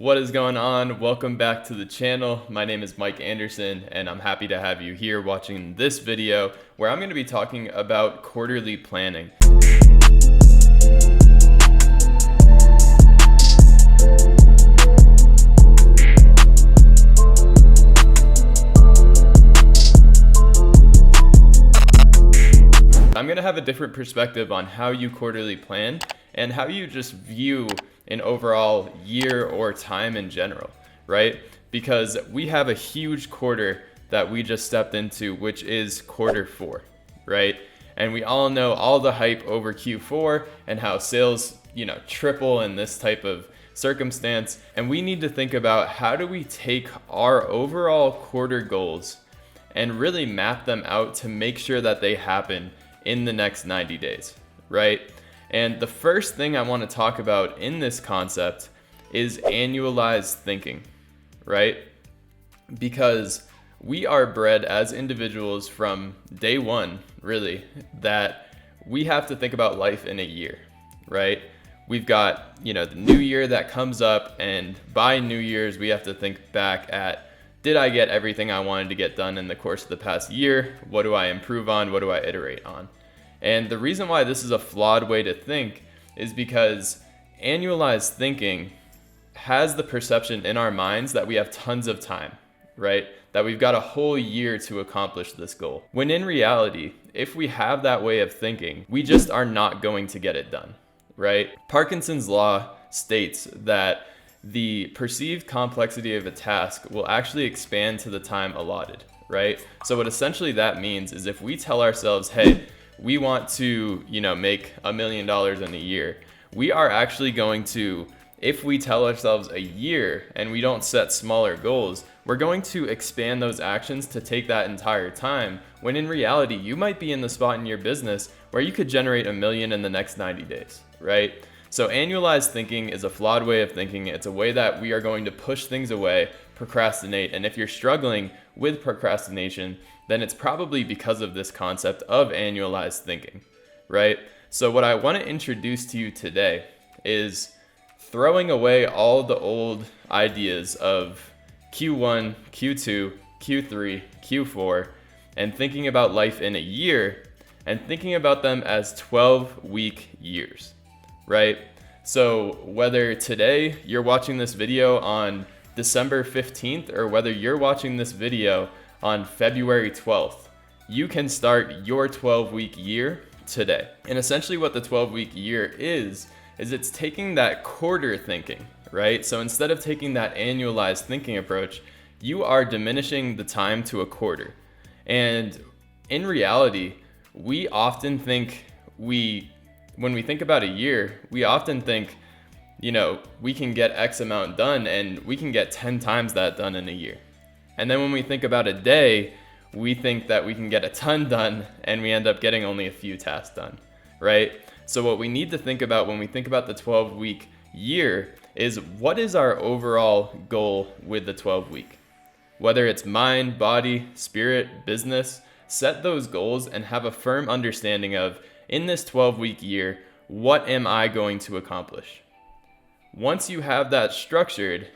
What is going on? Welcome back to the channel. My name is Mike Anderson, and I'm happy to have you here watching this video where I'm going to be talking about quarterly planning. I'm going to have a different perspective on how you quarterly plan and how you just view an overall year or time in general, right? Because we have a huge quarter that we just stepped into, which is Q4, right? And we all know all the hype over Q4 and how sales, triple in this type of circumstance. And we need to think about how do we take our overall quarter goals and really map them out to make sure that they happen in the next 90 days, right? And the first thing I want to talk about in this concept is annualized thinking, right? Because we are bred as individuals from day one, really, that we have to think about life in a year, right? We've got, the new year that comes up, and by New Year's, we have to think back at, did I get everything I wanted to get done in the course of the past year? What do I improve on? What do I iterate on? And the reason why this is a flawed way to think is because annualized thinking has the perception in our minds that we have tons of time, right? That we've got a whole year to accomplish this goal. When in reality, if we have that way of thinking, we just are not going to get it done, right? Parkinson's law states that the perceived complexity of a task will actually expand to the time allotted, right? So what essentially that means is if we tell ourselves, hey, we want to, make $1 million in a year, we are actually going to, if we tell ourselves a year and we don't set smaller goals, we're going to expand those actions to take that entire time, when in reality, you might be in the spot in your business where you could generate $1 million in the next 90 days, right? So annualized thinking is a flawed way of thinking. It's a way that we are going to push things away, procrastinate. And if you're struggling with procrastination, then it's probably because of this concept of annualized thinking, right? So what I want to introduce to you today is throwing away all the old ideas of Q1, Q2, Q3, Q4, and thinking about life in a year and thinking about them as 12-week years, right? So whether today you're watching this video on December 15th or whether you're watching this video on February 12th, you can start your 12-week year today. And essentially what the 12-week year is it's taking that quarter thinking, right? So instead of taking that annualized thinking approach, you are diminishing the time to a quarter. And in reality, we often think when we think about a year, we often think, we can get X amount done and we can get 10 times that done in a year. And then when we think about a day, we think that we can get a ton done and we end up getting only a few tasks done, right? So what we need to think about when we think about the 12-week year is what is our overall goal with the 12-week? Whether it's mind, body, spirit, business, set those goals and have a firm understanding of, in this 12-week year, what am I going to accomplish? Once you have that structured,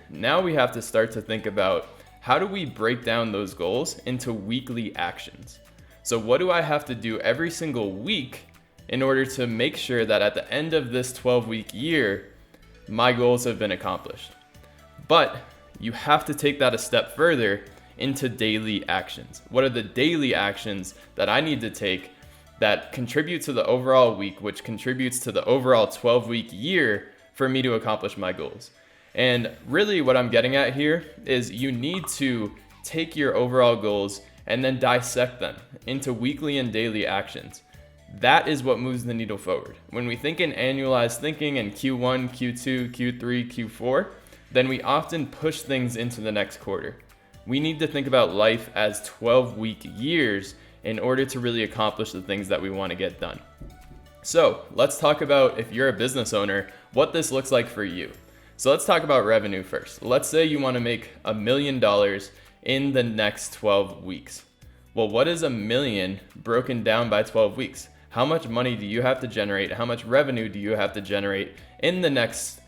now we have to start to think about how do we break down those goals into weekly actions. So what do I have to do every single week in order to make sure that at the end of this 12-week year, my goals have been accomplished? But you have to take that a step further into daily actions. What are the daily actions that I need to take that contribute to the overall week, which contributes to the overall 12-week year for me to accomplish my goals? And really what I'm getting at here is you need to take your overall goals and then dissect them into weekly and daily actions. That is what moves the needle forward. When we think in annualized thinking in Q1, Q2, Q3, Q4, then we often push things into the next quarter. We need to think about life as 12-week years in order to really accomplish the things that we want to get done. So let's talk about, if you're a business owner, what this looks like for you. So let's talk about revenue first. Let's say you want to make $1 million in the next 12 weeks. Well, what is $1 million broken down by 12 weeks? how much money do you have to generate? How much revenue do you have to generate in the next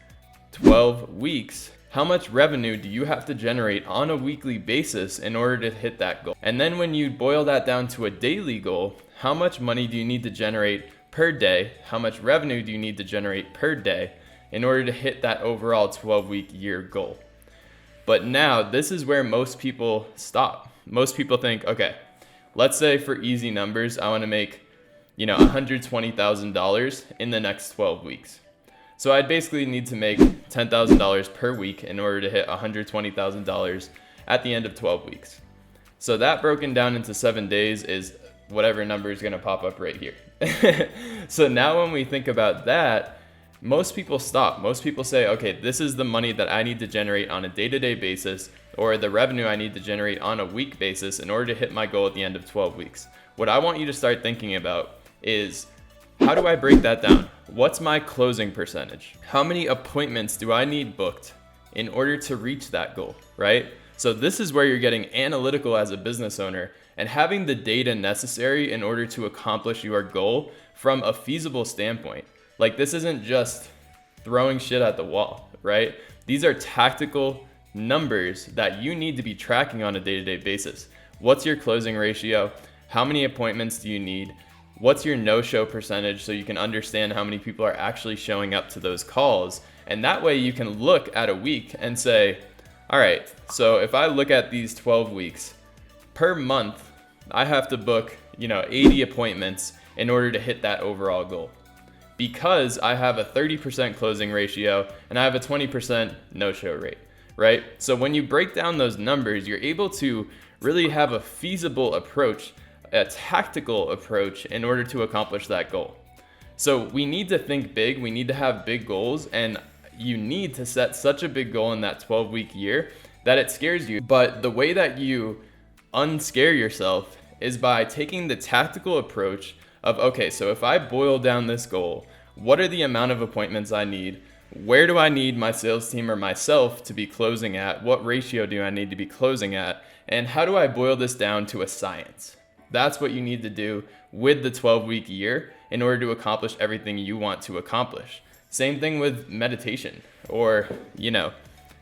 12 weeks? How much revenue do you have to generate on a weekly basis in order to hit that goal? And then when you boil that down to a daily goal, how much money do you need to generate per day? How much revenue do you need to generate per day in order to hit that overall 12-week year goal? But now this is where most people stop. Most people think, okay, let's say for easy numbers, I want to make, $120,000 in the next 12 weeks. So I'd basically need to make $10,000 per week in order to hit $120,000 at the end of 12 weeks. So that broken down into 7 days is whatever number is going to pop up right here. So now when we think about that, most people stop. Most people say, okay, this is the money that I need to generate on a day-to-day basis, or the revenue I need to generate on a week basis in order to hit my goal at the end of 12 weeks. What I want you to start thinking about is, how do I break that down? What's my closing percentage? How many appointments do I need booked in order to reach that goal, right? So this is where you're getting analytical as a business owner and having the data necessary in order to accomplish your goal from a feasible standpoint. Like, this isn't just throwing shit at the wall, right? These are tactical numbers that you need to be tracking on a day-to-day basis. What's your closing ratio? How many appointments do you need? What's your no-show percentage, so you can understand how many people are actually showing up to those calls? And that way you can look at a week and say, all right, so if I look at these 12 weeks, per month, I have to book, 80 appointments in order to hit that overall goal. Because I have a 30% closing ratio and I have a 20% no-show rate, right? So when you break down those numbers, you're able to really have a feasible approach, a tactical approach in order to accomplish that goal. So we need to think big, we need to have big goals, and you need to set such a big goal in that 12-week year that it scares you. But the way that you unscare yourself is by taking the tactical approach of, okay, so if I boil down this goal, what are the amount of appointments I need? Where do I need my sales team or myself to be closing at? What ratio do I need to be closing at? And how do I boil this down to a science? That's what you need to do with the 12-week year in order to accomplish everything you want to accomplish. Same thing with meditation or,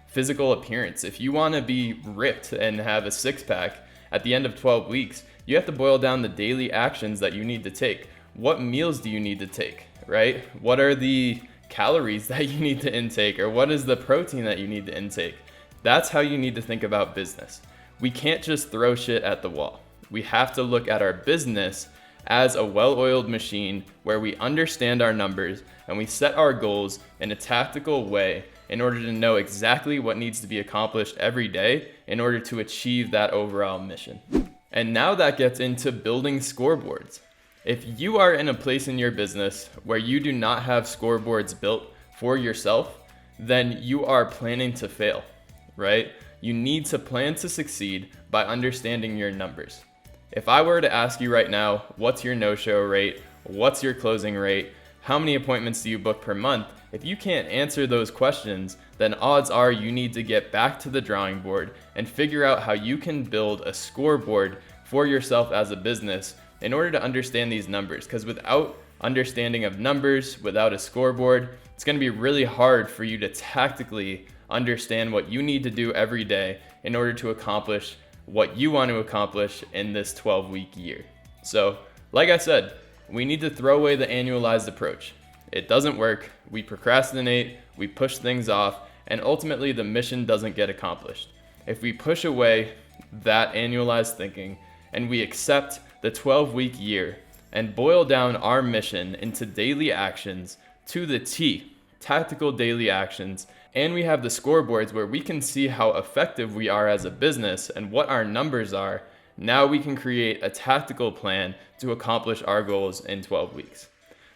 physical appearance. If you want to be ripped and have a six-pack at the end of 12 weeks, you have to boil down the daily actions that you need to take. What meals do you need to take, right? What are the calories that you need to intake, or what is the protein that you need to intake? That's how you need to think about business. We can't just throw shit at the wall. We have to look at our business as a well-oiled machine where we understand our numbers and we set our goals in a tactical way in order to know exactly what needs to be accomplished every day in order to achieve that overall mission. And now that gets into building scoreboards. If you are in a place in your business where you do not have scoreboards built for yourself, then you are planning to fail, right? You need to plan to succeed by understanding your numbers. If I were to ask you right now, what's your no-show rate? What's your closing rate? How many appointments do you book per month? If you can't answer those questions, then odds are you need to get back to the drawing board and figure out how you can build a scoreboard for yourself as a business in order to understand these numbers. Because without understanding of numbers, without a scoreboard, it's going to be really hard for you to tactically understand what you need to do every day in order to accomplish what you want to accomplish in this 12-week year. So, like I said, we need to throw away the annualized approach. It doesn't work. We procrastinate, we push things off, and ultimately the mission doesn't get accomplished. If we push away that annualized thinking and we accept the 12-week year and boil down our mission into daily actions to the T, tactical daily actions, and we have the scoreboards where we can see how effective we are as a business and what our numbers are, now we can create a tactical plan to accomplish our goals in 12 weeks.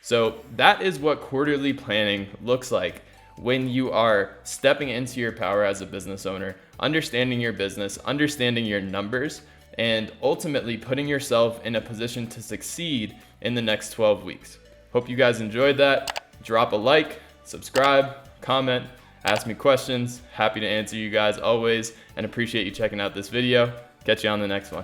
So that is what quarterly planning looks like when you are stepping into your power as a business owner, understanding your business, understanding your numbers, and ultimately putting yourself in a position to succeed in the next 12 weeks. Hope you guys enjoyed that. Drop a like, subscribe, comment, ask me questions. Happy to answer you guys always, and appreciate you checking out this video. Catch you on the next one.